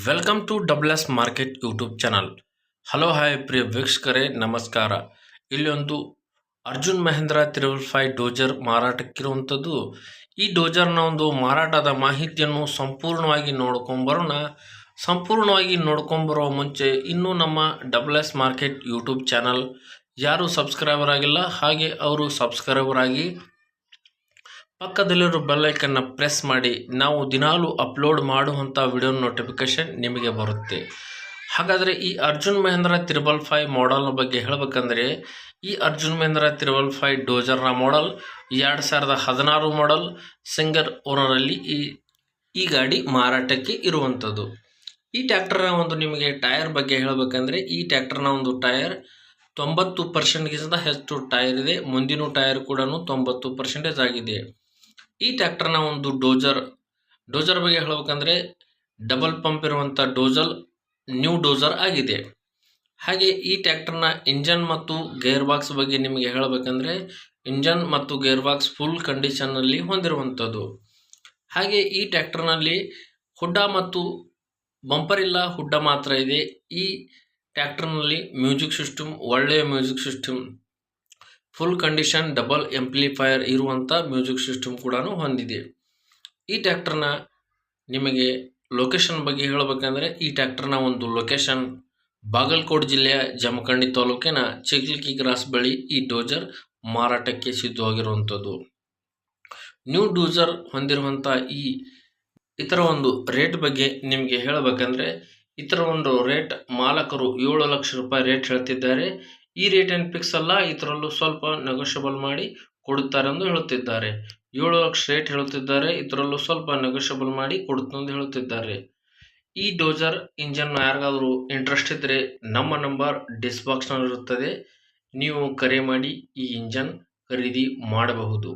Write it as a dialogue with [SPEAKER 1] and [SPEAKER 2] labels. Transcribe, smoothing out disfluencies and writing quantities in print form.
[SPEAKER 1] Welcome to double S market YouTube channel. Hello hi ಪ್ರಿಯ ವೀಕ್ಷಕರೇ, ನಮಸ್ಕಾರ. ಇಲ್ಲಿ ಒಂದು ಅರ್ಜುನ್ ಮಹೇಂದ್ರ 355 ಡೋಜರ್ ಮಾರಾಟಕ್ಕಿರುವಂಥದ್ದು. ಈ ಡೋಜರ್ನ ಒಂದು ಮಾರಾಟದ ಮಾಹಿತಿಯನ್ನು ಸಂಪೂರ್ಣವಾಗಿ ನೋಡ್ಕೊಂಬರೋ ಮುಂಚೆ ಇನ್ನೂ ನಮ್ಮ double S market YouTube channel ಯಾರು ಸಬ್ಸ್ಕ್ರೈಬರ್ ಆಗಿಲ್ಲ, ಹಾಗೆ ಅವರು ಸಬ್ಸ್ಕ್ರೈಬರ್ ಆಗಿ ಪಕ್ಕದಲ್ಲಿರೋ ಬೆಲ್ಲೈಕನ್ನ ಪ್ರೆಸ್ ಮಾಡಿ. ನಾವು ದಿನಾಲೂ ಅಪ್ಲೋಡ್ ಮಾಡುವಂಥ ವಿಡಿಯೋ ನೋಟಿಫಿಕೇಶನ್ ನಿಮಗೆ ಬರುತ್ತೆ. ಹಾಗಾದರೆ ಈ ಅರ್ಜುನ್ ಮಹೇಂದ್ರ 355 ಮಾಡೆಲ್ನ ಬಗ್ಗೆ ಹೇಳಬೇಕಂದ್ರೆ, ಈ ಅರ್ಜುನ್ ಮಹೇಂದ್ರ 355 ಡೋಜರ್ನ ಮಾಡೆಲ್ 2016 ಮಾಡೆಲ್ ಸಿಂಗಲ್ ಓನರಲ್ಲಿ ಈ ಗಾಡಿ ಮಾರಾಟಕ್ಕೆ ಇರುವಂಥದ್ದು. ಈ ಟ್ರ್ಯಾಕ್ಟರ್ನ ಒಂದು ನಿಮಗೆ ಟೈರ್ ಬಗ್ಗೆ ಹೇಳಬೇಕಂದ್ರೆ, ಈ ಟ್ರ್ಯಾಕ್ಟರ್ನ ಒಂದು ಟೈರ್ 90%ಗಿಂತ ಹೆಚ್ಚು ಟೈರ್ ಇದೆ. ಮುಂದಿನ ಟೈರ್ ಕೂಡ 90% ಆಗಿದೆ. ಈ ಟ್ರ್ಯಾಕ್ಟರ್ನ ಒಂದು ಡೋಜರ್ ಬಗ್ಗೆ ಹೇಳಬೇಕಂದ್ರೆ, ಡಬಲ್ ಪಂಪ್ ಇರುವಂಥ ನ್ಯೂ ಡೋಜರ್ ಆಗಿದೆ. ಹಾಗೆ ಈ ಟ್ರ್ಯಾಕ್ಟರ್ನ ಇಂಜನ್ ಮತ್ತು ಗೇರ್ ಬಾಕ್ಸ್ ಬಗ್ಗೆ ನಿಮಗೆ ಹೇಳಬೇಕಂದ್ರೆ, ಇಂಜನ್ ಮತ್ತು ಗೇರ್ ಬಾಕ್ಸ್ ಫುಲ್ ಕಂಡೀಷನ್ನಲ್ಲಿ ಹೊಂದಿರುವಂಥದ್ದು. ಹಾಗೆ ಈ ಟ್ರ್ಯಾಕ್ಟರ್ನಲ್ಲಿ ಹುಡ್ಡ ಮತ್ತು ಬಂಪರ್ ಇಲ್ಲ, ಹುಡ್ಡ ಮಾತ್ರ ಇದೆ. ಈ ಟ್ರ್ಯಾಕ್ಟರ್ನಲ್ಲಿ ಮ್ಯೂಸಿಕ್ ಸಿಸ್ಟಮ್, ಒಳ್ಳೆಯ music system, full condition double amplifier ಇರುವಂಥ ಮ್ಯೂಸಿಕ್ ಸಿಸ್ಟಮ್ ಕೂಡ ಹೊಂದಿದೆ. ಈ ಟ್ರ್ಯಾಕ್ಟರ್ನ ನಿಮಗೆ ಲೊಕೇಶನ್ ಬಗ್ಗೆ ಹೇಳಬೇಕಂದ್ರೆ, ಈ ಟ್ರ್ಯಾಕ್ಟರ್ನ ಒಂದು ಲೊಕೇಶನ್ ಬಾಗಲಕೋಟೆ ಜಿಲ್ಲೆಯ ಜಮಖಂಡಿ ತಾಲೂಕಿನ ಚಿಗ್ಲಿಕಿ ಕ್ರಾಸ್ ಬಳಿ ಈ ಡೋಜರ್ ಮಾರಾಟಕ್ಕೆ ಸಿದ್ಧವಾಗಿರುವಂಥದ್ದು. ನ್ಯೂ ಡೋಜರ್ ಹೊಂದಿರುವಂಥ ಇದರ ಒಂದು ರೇಟ್ ಬಗ್ಗೆ ನಿಮಗೆ ಹೇಳಬೇಕಂದ್ರೆ, ಇದರ ಒಂದು ರೇಟ್ ಮಾಲಕರು 7 ಲಕ್ಷ ರೂಪಾಯಿ ರೇಟ್ ಹೇಳ್ತಿದ್ದಾರೆ. ಈ ರೇಟ್ ಏನು ಫಿಕ್ಸ್ ಅಲ್ಲ, ಇದರಲ್ಲೂ ಸ್ವಲ್ಪ ನೆಗೋಷಿಯಬಲ್ ಮಾಡಿ ಕೊಡುತ್ತಾರೆ ಎಂದು ಹೇಳುತ್ತಿದ್ದಾರೆ. 7 ಲಕ್ಷ ರೇಟ್ ಹೇಳುತ್ತಿದ್ದಾರೆ, ಇದರಲ್ಲೂ ಸ್ವಲ್ಪ ನೆಗೋಷಿಯಬಲ್ ಮಾಡಿ ಕೊಡುತ್ತೆಂದು ಹೇಳುತ್ತಿದ್ದಾರೆ. ಈ ಡೋಜರ್ ಇಂಜನ್ ಯಾರಿಗಾದರೂ ಇಂಟ್ರೆಸ್ಟ್ ಇದ್ದರೆ ನಮ್ಮ ನಂಬರ್ ಡಿಸ್ಕ್ರಿಪ್ಷನ್ ಇರುತ್ತದೆ, ನೀವು ಕರೆ ಮಾಡಿ ಈ ಇಂಜನ್ ಖರೀದಿ ಮಾಡಬಹುದು.